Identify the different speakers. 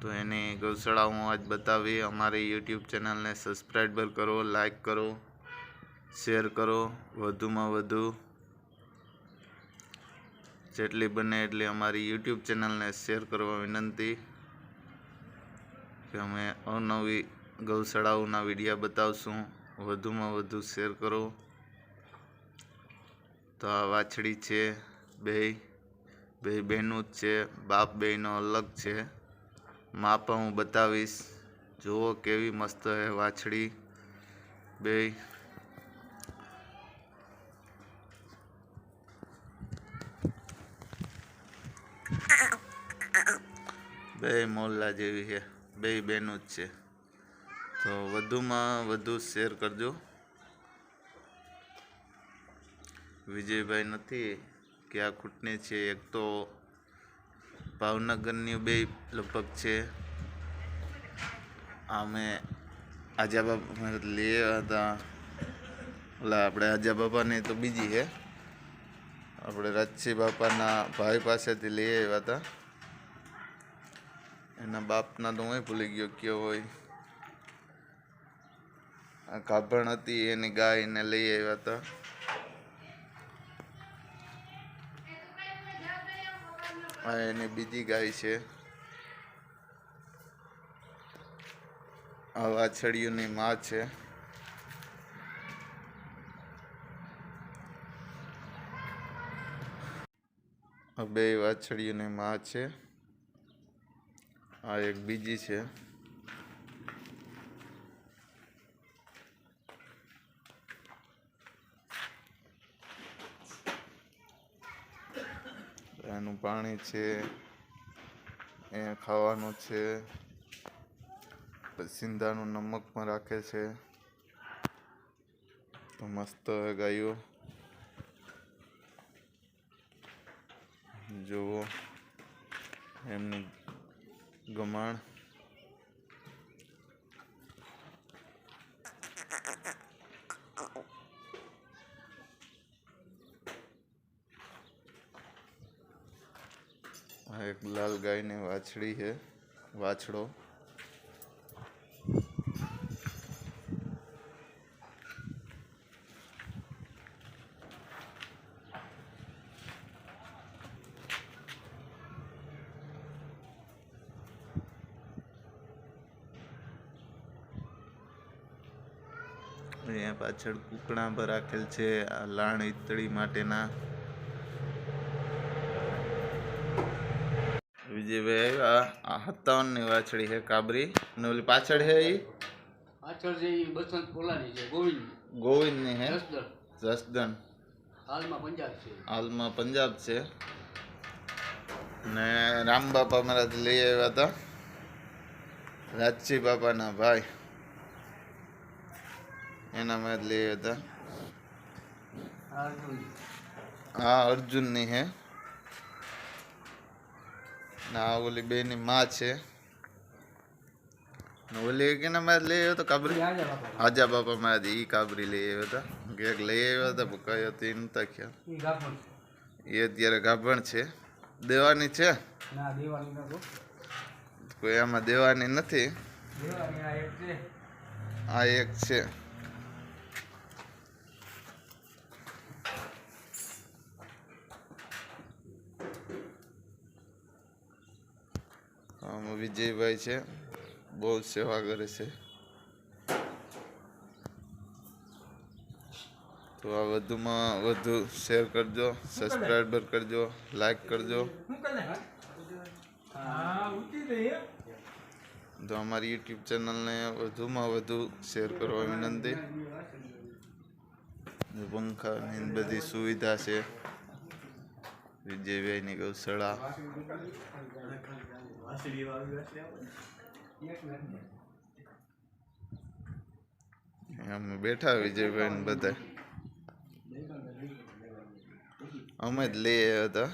Speaker 1: તો એની ગૌશાળા હું આજ બતાવી। અમારી યુટ્યુબ ચેનલને સબસ્ક્રાઈબર કરો, લાઈક કરો, શેર કરો, વધુમાં વધુ જેટલી બને એટલી અમારી યુટ્યુબ ચેનલને શેર કરવા વિનંતી કે અમે અવનવી ગૌશાળાઓના વિડીયો બતાવશું। વધુમાં વધુ શેર કરો। તો આ વાછડી છે, બે બહેનું જ છે, બાપ બેયનો અલગ છે। માં પણ હું બતાવીશ। જુઓ કેવી મસ્ત હે વાછડી બે મોલ્લા જેવી છે, બે બહેનું જ છે। તો વધુમાં વધુ શેર કરજો। વિજયભાઈ નથી કે આ ખૂટની છે, એક તો ભાવનગરની બે લગભગ છે। અમે આજા બાપા લઈ આવ્યા હતા, ઓલા આપણે આજા બાપાની તો બીજી છે, આપણે રાજસિંહ બાપાના ભાઈ પાસેથી લઈ આવ્યા હતા। એના બાપના તો હું ભૂલી ગયો કયો હોય। આ ગાભણ હતી એની ગાયને લઈ આવ્યા હતા। આ એની બીજી ગાય છે। આ વાછડીઓની માં છે। આ બે વાછડીઓની માં છે। આ એક બીજી છે। એનું પાણી છે, એ ખાવાનું છે, સિંધાનું નમક પણ રાખે છે। તો મસ્ત ગાયો જુઓ એમની ગમાણ। આ એક લાલ ગાયની વાછડી છે, વાછડો। અહીંયા પાછળ કૂકણા પર રાખેલ છે, આ લાણ ઈતળી માટેના। વિજયભાઈ આવ્યા। આ 57 ની વાછડી છે કાબરી, ને ઓલી પાછળ છે એ
Speaker 2: પાછળ છે એ બસંત પોલાની છે,
Speaker 1: ગોવિંદની છે, જસદન હાલમાં પંજાબ છે। ને રામ બાપા મારાથી લઈ આવ્યા હતા, રાજસિંહ બાપાના ભાઈ, એના માં લઈ આવ્યા હતા। હા અર્જુનની છે, ના ઓલી બેની માં છે, ઓલી કેના માં લઈ આવ્યો તો કાબરી, આજા બાપા માં ઈ કાબરી લઈ આવ્યા હતા। એક લઈ આવ્યા હતા કઈ હતી નતા ખ્યાલ, એ અત્યારે ગાભણ છે। દેવાની છે, કોઈ આમાં દેવાની નથી, આ એક છે। આમાં વિજયભાઈ છે, બહુ સેવા કરે છે। તો આ વધુમાં વધુ શેર કરજો, સબસ્ક્રાઈબર કરજો, લાઈક કરજો। તો અમારી યુટ્યુબ ચેનલને વધુમાં વધુ શેર કરવા વિનંતી। પંખાની બધી સુવિધા છે, વિજયભાઈની ગૌશાળા। અમે બેઠા વિજયભાઈ બધા, અમે જ લઈ આવ્યા હતા।